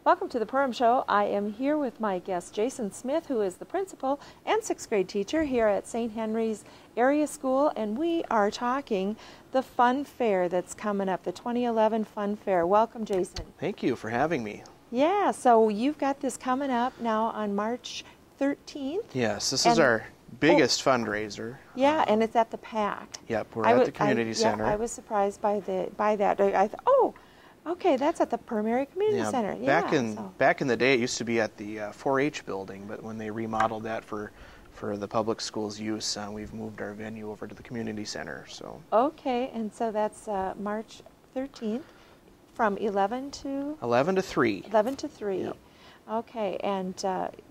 Welcome to the Perham Show. I am here with my guest, Jason Smith, who is the principal and sixth grade teacher here at St. Henry's Area School, and we are talking the Fun Fair that's coming up, the 2011 Fun Fair. Welcome, Jason. Thank you for having me. Yeah, so you've got this coming up now on March 13th. Yes, this is our biggest fundraiser. Yeah, and it's at the PAC. Yep, we're at the community center. Yeah, I was surprised by that. I thought, oh, okay, that's at the Perham Area Community Center. Yeah, back in the day, it used to be at the 4-H building, but when they remodeled that for the public schools' use, we've moved our venue over to the community center. So okay, and so that's March 13th from 11 to 3. 11 to 3. Yep. Okay, and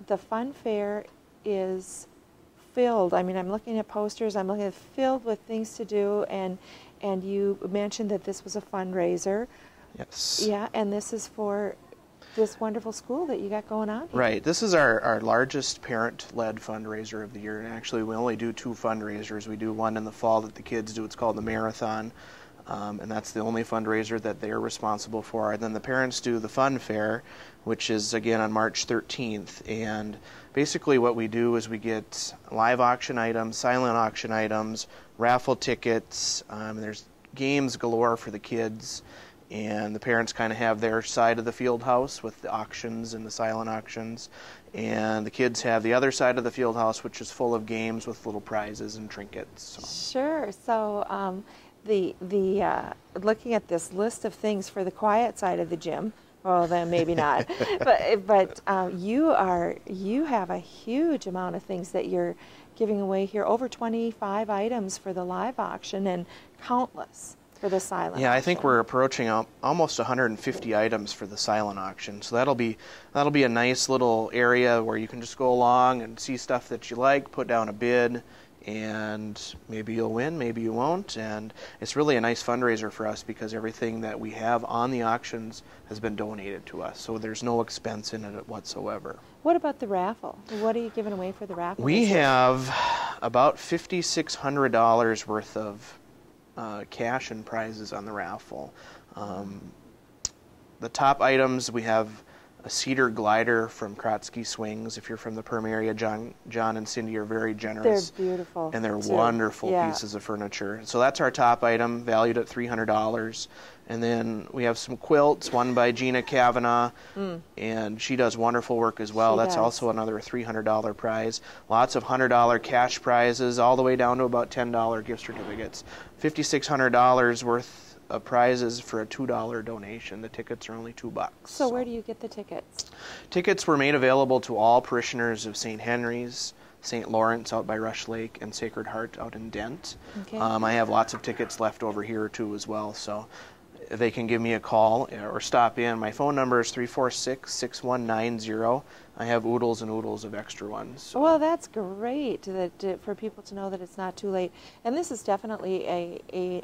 the Fun Fair is filled. I mean, I'm looking at posters. I'm looking at filled with things to do, and you mentioned that this was a fundraiser. Yes. Yeah, and this is for this wonderful school that you got going on here. Right. This is our largest parent-led fundraiser of the year, and actually we only do 2 fundraisers. We do one in the fall that the kids do. It's called the Marathon, and that's the only fundraiser that they're responsible for. And then the parents do the Fun Fair, which is again on March 13th. And basically what we do is we get live auction items, silent auction items, raffle tickets. There's games galore for the kids. And the parents kind of have their side of the field house with the auctions and the silent auctions, and the kids have the other side of the field house, which is full of games with little prizes and trinkets. So. Sure. So looking at this list of things for the quiet side of the gym, well, then maybe not, but you have a huge amount of things that you're giving away here. Over 25 items for the live auction and countless for the silent auction. I think we're approaching almost 150 items for the silent auction. So that'll be a nice little area where you can just go along and see stuff that you like, put down a bid, and maybe you'll win, maybe you won't. And it's really a nice fundraiser for us because everything that we have on the auctions has been donated to us. So there's no expense in it whatsoever. What about the raffle? What are you giving away for the raffle? We have about $5,600 worth of cash and prizes on the raffle. The top items, we have a cedar glider from Krotsky Swings. If you're from the Perham area, John and Cindy are very generous. They're beautiful. And they're wonderful pieces of furniture. So that's our top item, valued at $300. And then we have some quilts, one by Gina Kavanaugh, and she does wonderful work as well. That's also another $300 prize. Lots of $100 cash prizes, all the way down to about $10 gift certificates. $5,600 worth of prizes for a $2 donation. The tickets are only $2. So where do you get the tickets? Tickets were made available to all parishioners of St. Henry's, St. Lawrence out by Rush Lake, and Sacred Heart out in Dent. Okay. I have lots of tickets left over here too as well, so they can give me a call or stop in. My phone number is 346-6190. I have oodles and oodles of extra ones. So. Well, that's great for people to know that it's not too late. And this is definitely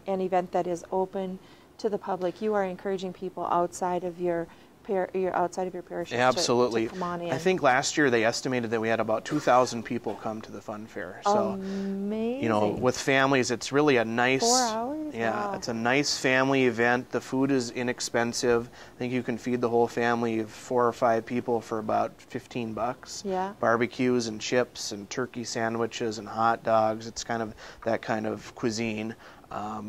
an event that is open to the public. You are encouraging people outside of your parish. Absolutely. To come on in. I think last year they estimated that we had about 2,000 people come to the Fun Fair. So, amazing. with families, it's really a nice 4 hours. Yeah, wow. It's a nice family event. The food is inexpensive. I think you can feed the whole family of 4 or 5 people for about $15. Yeah. Barbecues and chips and turkey sandwiches and hot dogs. It's kind of that kind of cuisine.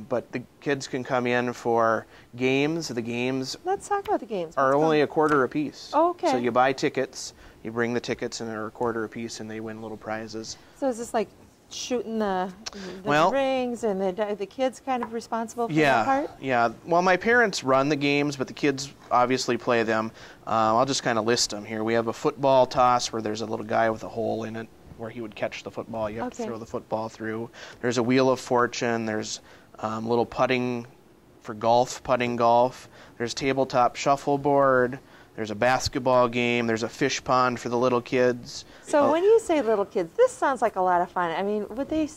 But the kids can come in for games. The games Let's talk about the games. are only a quarter apiece. Oh, okay. So you buy tickets, you bring the tickets, and they're a quarter apiece, and they win little prizes. So is this like shooting the rings, and the kids kind of responsible for that part? Yeah. Well, my parents run the games, but the kids obviously play them. I'll just kind of list them here. We have a football toss where there's a little guy with a hole in it, where he would catch the football. You have to throw the football through. There's a Wheel of Fortune. There's little putting for golf, putting golf. There's tabletop shuffleboard. There's a basketball game. There's a fish pond for the little kids. So when you say little kids, this sounds like a lot of fun. I mean, would they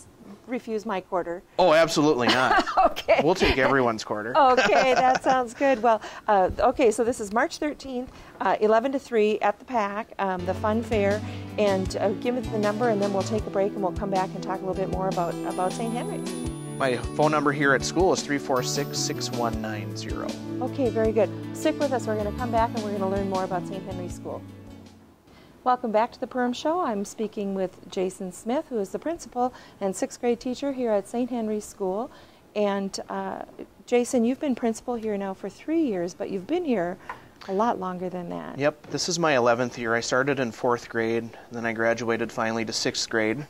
refuse my quarter? Oh, absolutely not. Okay. We'll take everyone's quarter. Okay, that sounds good. Well, okay, so this is March 13th, 11 to 3 at the PAC, the Fun Fair. And give me the number, and then we'll take a break, and we'll come back and talk a little bit more about St. Henry's. My phone number here at school is 346-6190. Okay, very good. Stick with us. We're going to come back and we're going to learn more about St. Henry School. Welcome back to the Perham Show. I'm speaking with Jason Smith, who is the principal and 6th grade teacher here at St. Henry School. And Jason, you've been principal here now for 3 years, but you've been here a lot longer than that. Yep, this is my 11th year. I started in 4th grade, then I graduated finally to 6th grade.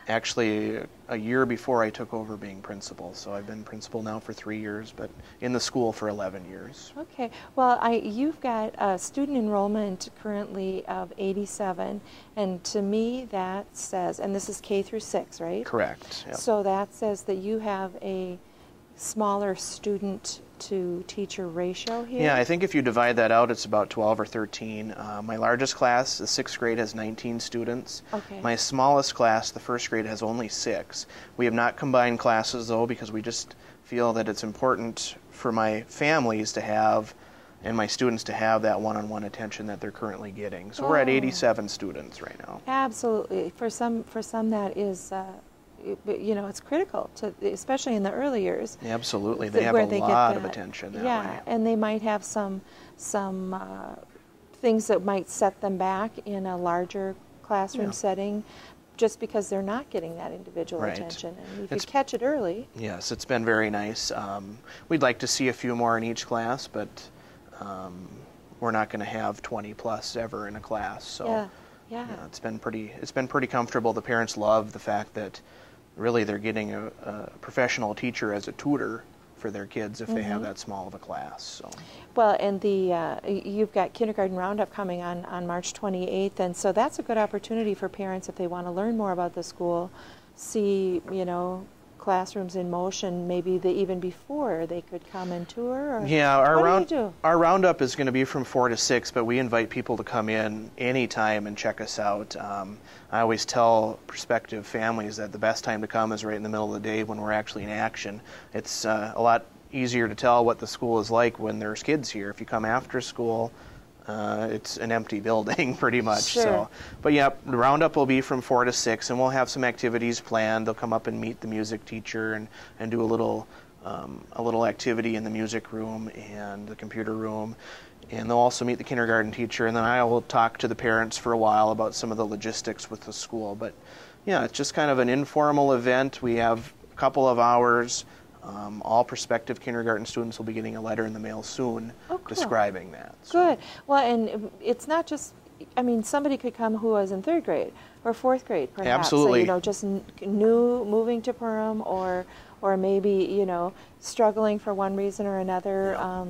Actually, a year before I took over being principal. So I've been principal now for 3 years, but in the school for 11 years. Okay. Well, you've got a student enrollment currently of 87, and to me that says, and this is K through 6, right? Correct. Yep. So that says that you have a smaller student to teacher ratio here? Yeah, I think if you divide that out, it's about 12 or 13. My largest class, the 6th grade, has 19 students. Okay. My smallest class, the 1st grade, has only 6. We have not combined classes, though, because we just feel that it's important for my families to have and my students to have that one-on-one attention that they're currently getting. So we're at 87 students right now. Absolutely. For some that is you know, it's critical, to, especially in the early years. Absolutely. They have a lot of attention that way. And they might have some things that might set them back in a larger classroom setting just because they're not getting that individual attention. And if you catch it early. Yes, it's been very nice. We'd like to see a few more in each class, but we're not going to have 20 plus ever in a class. So yeah, it's been pretty comfortable. The parents love the fact that really they're getting a professional teacher as a tutor for their kids if they have that small of a class. So. Well, and you've got Kindergarten Roundup coming on March 28th, and so that's a good opportunity for parents if they want to learn more about the school, see, you know, classrooms in motion, maybe even before they could come and tour? Or yeah, our roundup is going to be from 4 to 6, but we invite people to come in anytime and check us out. I always tell prospective families that the best time to come is right in the middle of the day when we're actually in action. It's a lot easier to tell what the school is like when there's kids here. If you come after school, it's an empty building pretty much. Sure. So, but yeah, the roundup will be from 4 to 6, and we'll have some activities planned. They'll come up and meet the music teacher and do a little activity in the music room and the computer room. And they'll also meet the kindergarten teacher, and then I will talk to the parents for a while about some of the logistics with the school. But yeah, it's just kind of an informal event. We have a couple of hours. All prospective kindergarten students will be getting a letter in the mail soon describing that. So. Good. Well, and it's not just, I mean, somebody could come who was in 3rd grade or 4th grade, perhaps. Absolutely. So, you know, just new, moving to Perham, or maybe, you know, struggling for one reason or another. Yeah.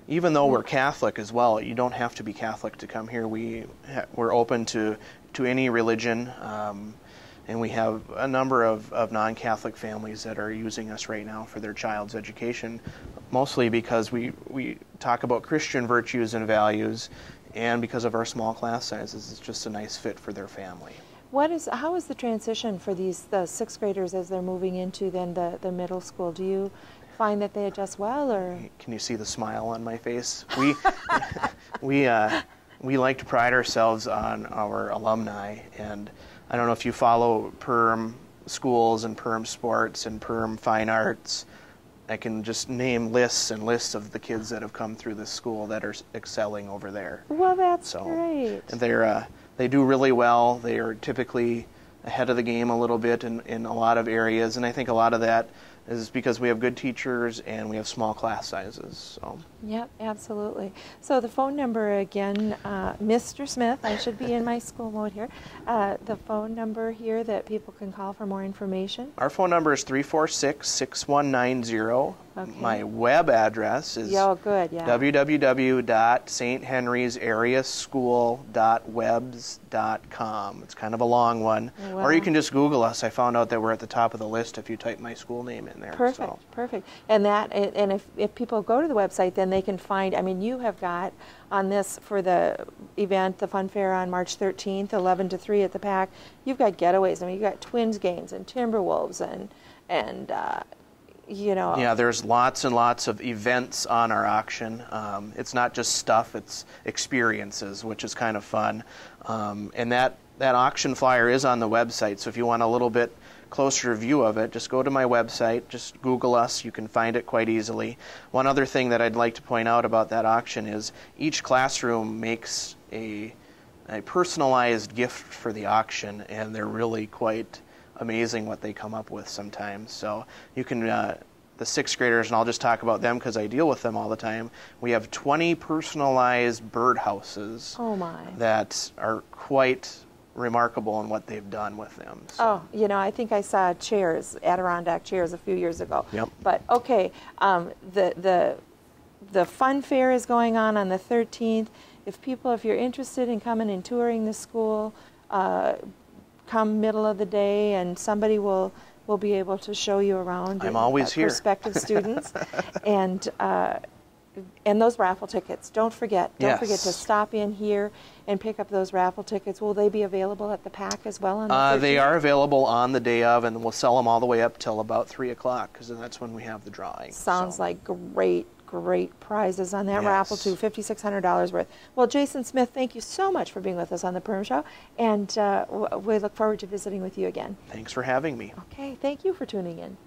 Even though we're Catholic as well, you don't have to be Catholic to come here. We're open to any religion. And we have a number of non-Catholic families that are using us right now for their child's education, mostly because we talk about Christian virtues and values, and because of our small class sizes, it's just a nice fit for their family. How is the transition for the 6th graders as they're moving into then the middle school? Do you find that they adjust well, or? Can you see the smile on my face? We like to pride ourselves on our alumni, and I don't know if you follow Perham schools and Perham sports and Perham fine arts. I can just name lists and lists of the kids that have come through this school that are excelling over there. Well, that's great. And they do really well. They are typically ahead of the game a little bit in a lot of areas, and I think a lot of that is because we have good teachers and we have small class sizes. So. Yep, absolutely. So the phone number again, Mr. Smith, I should be in my school mode here. The phone number here that people can call for more information. Our phone number is 346-6190. Okay. My web address is www.sthenrysareaschool.webs.com. It's kind of a long one. Wow. Or you can just Google us. I found out that we're at the top of the list if you type my school name in there. Perfect, perfect. And if people go to the website, then they can find, I mean, you have got on this for the event, the fun fair on March 13th, 11 to 3 at the PAC, you've got getaways. I mean, you've got Twins games and Timberwolves and you know. Yeah, there's lots and lots of events on our auction. It's not just stuff, it's experiences, which is kind of fun. And that auction flyer is on the website, so if you want a little bit closer view of it, just go to my website, just Google us, you can find it quite easily. One other thing that I'd like to point out about that auction is each classroom makes a personalized gift for the auction, and they're really quite amazing what they come up with sometimes. So you can, the sixth graders, and I'll just talk about them because I deal with them all the time, we have 20 personalized birdhouses that are quite remarkable in what they've done with them. So. Oh, I think I saw chairs, Adirondack chairs, a few years ago. Yep. But okay, the fun fair is going on the 13th. If you're interested in coming and touring the school, come middle of the day, and somebody will be able to show you around. I'm always here. Prospective students, and those raffle tickets. Don't forget to stop in here and pick up those raffle tickets. Will they be available at the PAC as well? On the 13th? They are available on the day of, and we'll sell them all the way up till about 3 o'clock, because that's when we have the drawing. Sounds like great prizes on that raffle too, $5,600 worth. Well, Jason Smith, thank you so much for being with us on the Perm Show, and we look forward to visiting with you again. Thanks for having me. Okay, thank you for tuning in.